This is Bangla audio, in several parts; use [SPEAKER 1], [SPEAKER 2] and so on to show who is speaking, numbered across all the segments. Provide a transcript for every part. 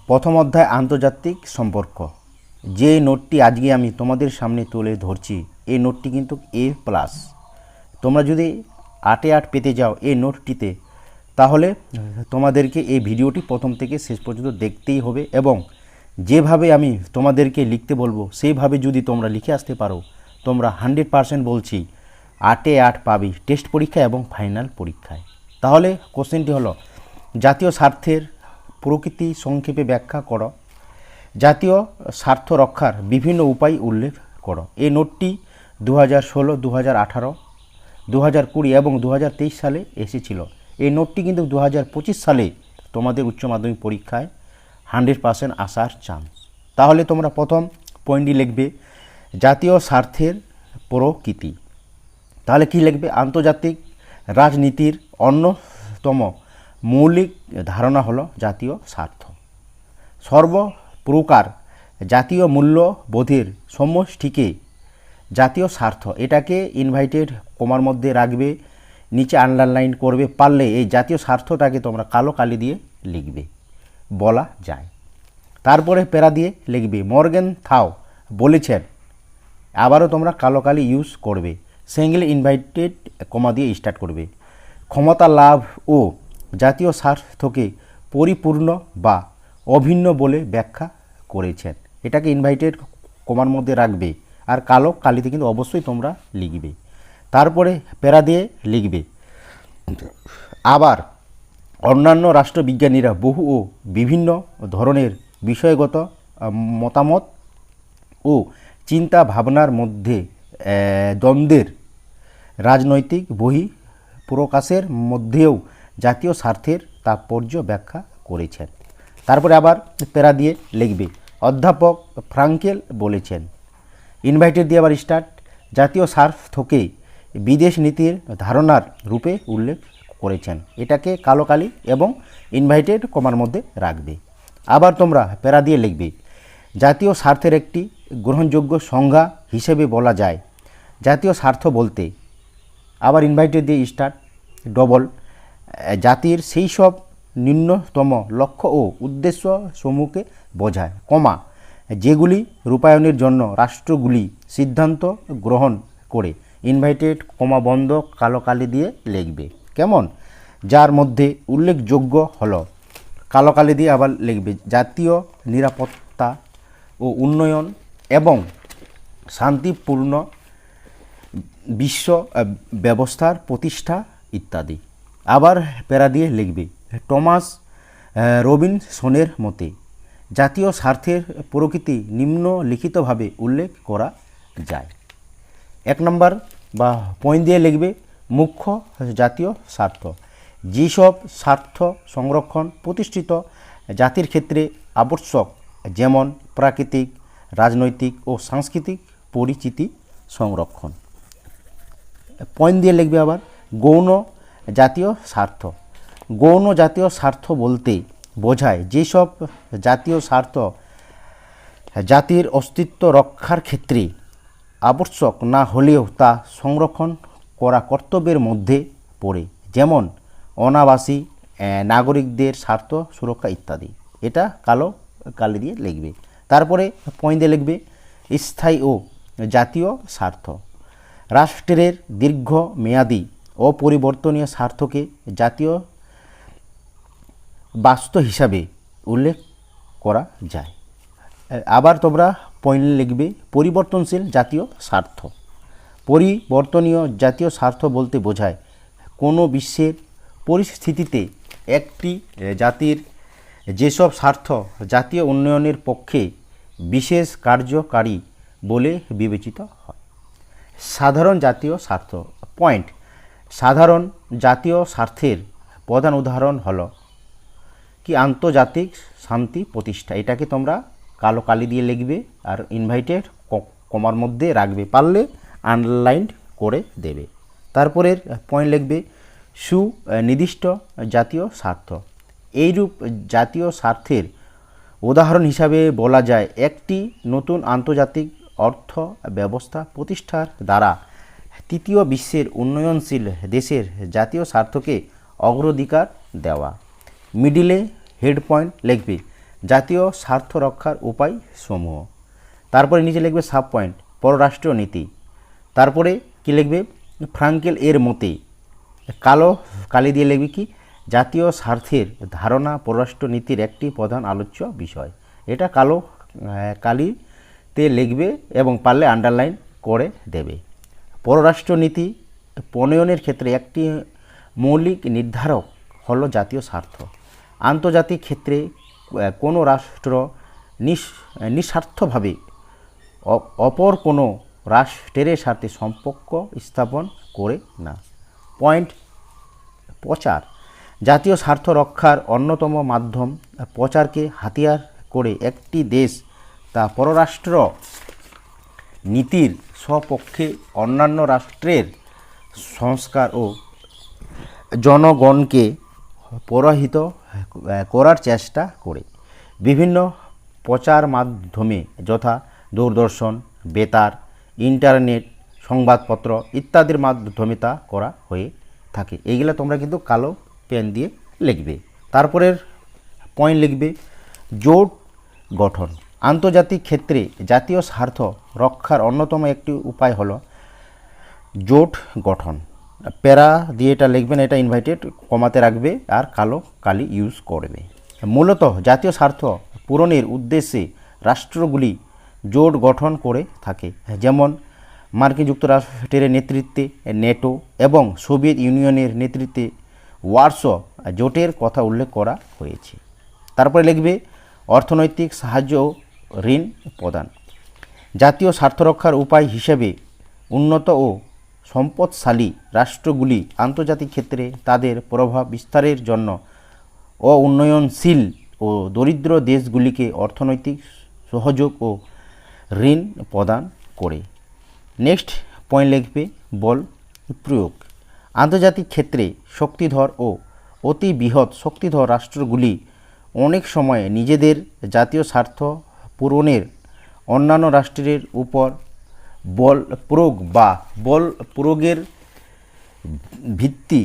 [SPEAKER 1] প্রথম অধ্যায় আন্তর্জাতিক সম্পর্ক। যে নোটটি আজকে আমি তোমাদের সামনে তুলে ধরছি, এই নোটটি কিন্তু A+। তোমরা যদি 8-8 পেতে যাও এই নোটটিতে, তাহলে তোমাদেরকে এই ভিডিওটি প্রথম থেকে শেষ পর্যন্ত দেখতেই হবে এবং যেভাবে আমি তোমাদেরকে লিখতে বলবো সেইভাবে যদি তোমরা লিখে আসতে পারো, তোমরা 100% বলছি 8-8 পাবি টেস্ট পরীক্ষা এবং ফাইনাল পরীক্ষায়। তাহলে কোশ্চেনটি হলো, জাতীয় স্বার্থের প্রকৃতি সংক্ষেপে ব্যাখ্যা করো। জাতীয় স্বার্থ রক্ষার বিভিন্ন উপায় উল্লেখ করো। এই নোটটি 2016, 2018, 2020 এবং 2023 সালে এসেছিল। এই নোটটি কিন্তু 2025 সালে তোমাদের উচ্চ মাধ্যমিক পরীক্ষায় 100% আসার চান্স। তাহলে তোমরা প্রথম পয়েন্টটি লিখবে জাতীয় স্বার্থের প্রকৃতি। তাহলে কি লিখবে? আন্তর্জাতিক রাজনীতির অন্যতম মৌলিক ধারণা হলো জাতীয় স্বার্থ। সর্বপ্রকার জাতীয় মূল্যবোধের সমষ্টিকে জাতীয় স্বার্থ, এটাকে ইনভাইটেড কমার মধ্যে রাখবে, নিচে আন্ডারলাইন করবে। পারলে এই জাতীয় স্বার্থটাকে তোমরা কালো কালি দিয়ে লিখবে, বলা যায়। তারপরে প্যারা দিয়ে লিখবে মর্গেনথাউ বলেছেন, আবারও তোমরা কালো কালি ইউজ করবে। সিঙ্গেল ইনভাইটেড কমা দিয়ে স্টার্ট করবে। ক্ষমতা লাভ ও জাতীয় স্বার্থকে পরিপূর্ণ বা অভিন্ন বলে ব্যাখ্যা করেছেন। এটাকে ইনভাইটেড কমার মধ্যে রাখবে আর কালো কালিতে কিন্তু অবশ্যই তোমরা লিখবে। তারপরে প্যারা দিয়ে লিখবে আবার অন্যান্য রাষ্ট্রবিজ্ঞানীরা বহু ও বিভিন্ন ধরনের বিষয়গত মতামত ও চিন্তা ভাবনার মধ্যে দ্বন্দ্বের রাজনৈতিক বহি প্রকাশের মধ্যেও জাতীয় স্বার্থের তাৎপর্য ব্যাখ্যা করেছেন। তারপরে আবার প্যারা দিয়ে লিখবে অধ্যাপক ফ্রাঙ্কেল বলেছেন, ইনভাইটেড দিয়ে আবার স্টার্ট, জাতীয় স্বার্থকে বিদেশ নীতির ধারণার রূপে উল্লেখ করেছেন। এটাকে কালো কালি এবং ইনভাইটেড কমার মধ্যে রাখবে। আবার তোমরা প্যারা দিয়ে লিখবে জাতীয় স্বার্থের একটি গ্রহণযোগ্য সংজ্ঞা হিসেবে বলা যায় জাতীয় স্বার্থ বলতে, আবার ইনভাইটেড দিয়ে স্টার্ট, ডবল, জাতির সেই সব ন্যূনতম লক্ষ্য ও উদ্দেশ্য সমূহকে বোঝায়, কমা, যেগুলি রূপায়ণের জন্য রাষ্ট্রগুলি সিদ্ধান্ত গ্রহণ করে। ইনভাইটেড কমা বন্ধ কালো কালি দিয়ে লিখবে। কেমন? যার মধ্যে উল্লেখযোগ্য হলো, কালো কালি দিয়ে আবার লিখবে জাতীয় নিরাপত্তা ও উন্নয়ন এবং শান্তিপূর্ণ বিশ্ব ব্যবস্থার প্রতিষ্ঠা ইত্যাদি। আবার প্যারা দিয়ে লিখবে টমাস রবিনসনের মতে জাতীয় স্বার্থের প্রকৃতি নিম্নলিখিতভাবে উল্লেখ করা যায়। 1 নম্বর বা পয়েন্ট দিয়ে লিখবে মুখ্য জাতীয় স্বার্থ, যেসব স্বার্থ সংরক্ষণ প্রতিষ্ঠিত জাতির ক্ষেত্রে আবশ্যক, যেমন প্রাকৃতিক, রাজনৈতিক ও সাংস্কৃতিক পরিচিতি সংরক্ষণ। পয়েন্ট দিয়ে লিখবে আবার গৌণ জাতীয় স্বার্থ। গৌণ জাতীয় স্বার্থ বলতে বোঝায় যেসব জাতীয় স্বার্থ জাতির অস্তিত্ব রক্ষার ক্ষেত্রে আবশ্যক না হলেও তা সংরক্ষণ করা কর্তব্যের মধ্যে পড়ে, যেমন অনাবাসী নাগরিকদের স্বার্থ সুরক্ষা ইত্যাদি। এটা কালো কালি দিয়ে লিখবে। তারপরে পয়েন্ট দিয়ে লিখবে স্থায়ী ও জাতীয় স্বার্থ। রাষ্ট্রের দীর্ঘমেয়াদী অপরিবর্তনীয় স্বার্থকে জাতীয় বাস্তু হিসাবে উল্লেখ করা যায়। আবার তোমরা পয়েন্ট লিখবে পরিবর্তনশীল জাতীয় স্বার্থ। পরিবর্তনীয় জাতীয় স্বার্থ বলতে বোঝায় কোনো বিশ্বের পরিস্থিতিতে একটি জাতির যেসব স্বার্থ জাতীয় উন্নয়নের পক্ষে বিশেষ কার্যকারী বলে বিবেচিত হয়। সাধারণ জাতীয় স্বার্থ। পয়েন্ট, সাধারণ জাতীয় স্বার্থের প্রধান উদাহরণ হলো কি আন্তর্জাতিক শান্তি প্রতিষ্ঠা। এটাকে তোমরা কালো কালি দিয়ে লিখবে আর ইনভাইটেড কমার মধ্যে রাখবে, পারলে আন্ডারলাইন করে দেবে। তারপরের পয়েন্ট লিখবে সুনির্দিষ্ট জাতীয় স্বার্থ। এইরূপ জাতীয় স্বার্থের উদাহরণ হিসাবে বলা যায় একটি নতুন আন্তর্জাতিক অর্থ ব্যবস্থা প্রতিষ্ঠার দ্বারা তৃতীয় বিশ্বের উন্নয়নশীল দেশের জাতীয় স্বার্থকে অগ্রাধিকার দেওয়া। মিডিলে হেড পয়েন্ট লিখবে জাতীয় স্বার্থ রক্ষার উপায় সমূহ। তারপরে নিচে লিখবে সাব পয়েন্ট পররাষ্ট্রীয় নীতি। তারপরে কি লিখবে ফ্রাঙ্কেল এর মতে কালো কালি দিয়ে লিখবে কি জাতীয় স্বার্থের ধারণা পররাষ্ট্র নীতির একটি প্রধান আলোচ্য বিষয়। এটা কালো কালিতে লিখবে এবং পারলে আন্ডারলাইন করে দেবে। পররাষ্ট্র নীতি প্রণয়নের ক্ষেত্রে একটি মৌলিক নির্ধারক হলো জাতীয় স্বার্থ। আন্তর্জাতিক ক্ষেত্রে কোনো রাষ্ট্র নিঃস্বার্থভাবে অপর কোনো রাষ্ট্রের সাথে সম্পর্ক স্থাপন করে না। পয়েন্ট প্রচার জাতীয় স্বার্থ রক্ষার অন্যতম মাধ্যম প্রচারকে হাতিয়ার করে একটি দেশ তা পররাষ্ট্র নীতির সপক্ষে অন্যান্য রাষ্ট্রের সংস্কার ও জনগণকে পরাহিত করার চেষ্টা করে। বিভিন্ন প্রচার মাধ্যমে যথা দূরদর্শন, বেতার, ইন্টারনেট, সংবাদপত্র ইত্যাদির মাধ্যমে তা করা হয়ে থাকে। এইগুলো তোমরা কিন্তু কালো পেন দিয়ে লিখবে। তারপরের পয়েন্ট লিখবে জোট গঠন। আন্তর্জাতিক ক্ষেত্রে জাতীয় স্বার্থ রক্ষার অন্যতম একটি উপায় হলো জোট গঠন। প্যারা দিয়ে এটা লিখবেন, এটা ইনভাইটেড কমাতে রাখবে আর কালো কালি ইউজ করবে। মূলত জাতীয় স্বার্থ পূরণের উদ্দেশ্যে রাষ্ট্রগুলি জোট গঠন করে থাকে, যেমন মার্কিন যুক্তরাষ্ট্রের নেতৃত্বে নেটো এবং সোভিয়েত ইউনিয়নের নেতৃত্বে ওয়ারশো জোটের কথা উল্লেখ করা হয়েছে। তারপরে লিখবে অর্থনৈতিক সাহায্য ও ঋণ প্রদান। জাতীয় স্বার্থ রক্ষার উপায় হিসেবে উন্নত ও সম্পদশালী রাষ্ট্রগুলি আন্তর্জাতিক ক্ষেত্রে তাদের প্রভাব বিস্তারের জন্য উন্নয়নশীল ও দরিদ্র দেশগুলিকে অর্থনৈতিক সহযোগ ও ঋণ প্রদান করে। নেক্সট পয়েন্ট লিখবে বল প্রয়োগ। আন্তর্জাতিক ক্ষেত্রে শক্তিধর ও অতি বৃহৎ শক্তিধর রাষ্ট্রগুলি অনেক সময় নিজেদের জাতীয় স্বার্থ পূরণের অন্যান্য রাষ্ট্রের উপর বল প্রয়োগ বা বল প্রয়োগের ভিত্তি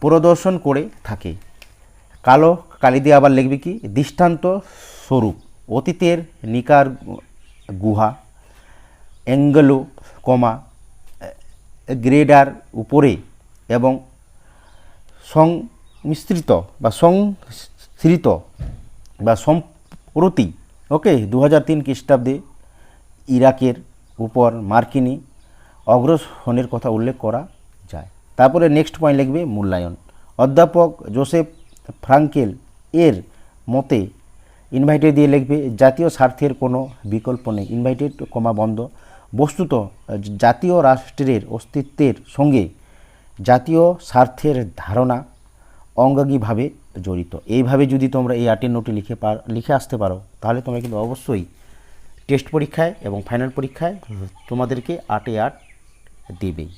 [SPEAKER 1] প্রদর্শন করে থাকে। কালো কালি দিয়ে আবার লিখবে কি দৃষ্টান্ত স্বরূপ অতীতের নিকারাগুয়া, অ্যাঙ্গোলা, গ্রেনাডার উপরে এবং সংমিশ্রিত বা সম্প্রতি 2003 খ্রিস্টাব্দে ইরাকের উপর মার্কিনী অগ্রসনের কথা উল্লেখ করা যায়। তারপরে নেক্সট পয়েন্ট লিখবে মূল্যায়ন। অধ্যাপক জোসেফ ফ্রাঙ্কেল এর মতে ইনভাইটেড দিয়ে লিখবে জাতীয় স্বার্থের কোনো বিকল্প নেই, ইনভাইটেড কমা বন্ধ। বস্তুত জাতীয় রাষ্ট্রের অস্তিত্বের সঙ্গে জাতীয় স্বার্থের ধারণা অঙ্গাঙ্গিভাবে জড়িত। এইভাবে যদি তোমরা এই 8 নোটে লিখে আসতে পারো তাহলে তোমরা কিন্তু অবশ্যই টেস্ট পরীক্ষায় এবং ফাইনাল পরীক্ষায় তোমাদেরকে 8 এ 8 দেবেই।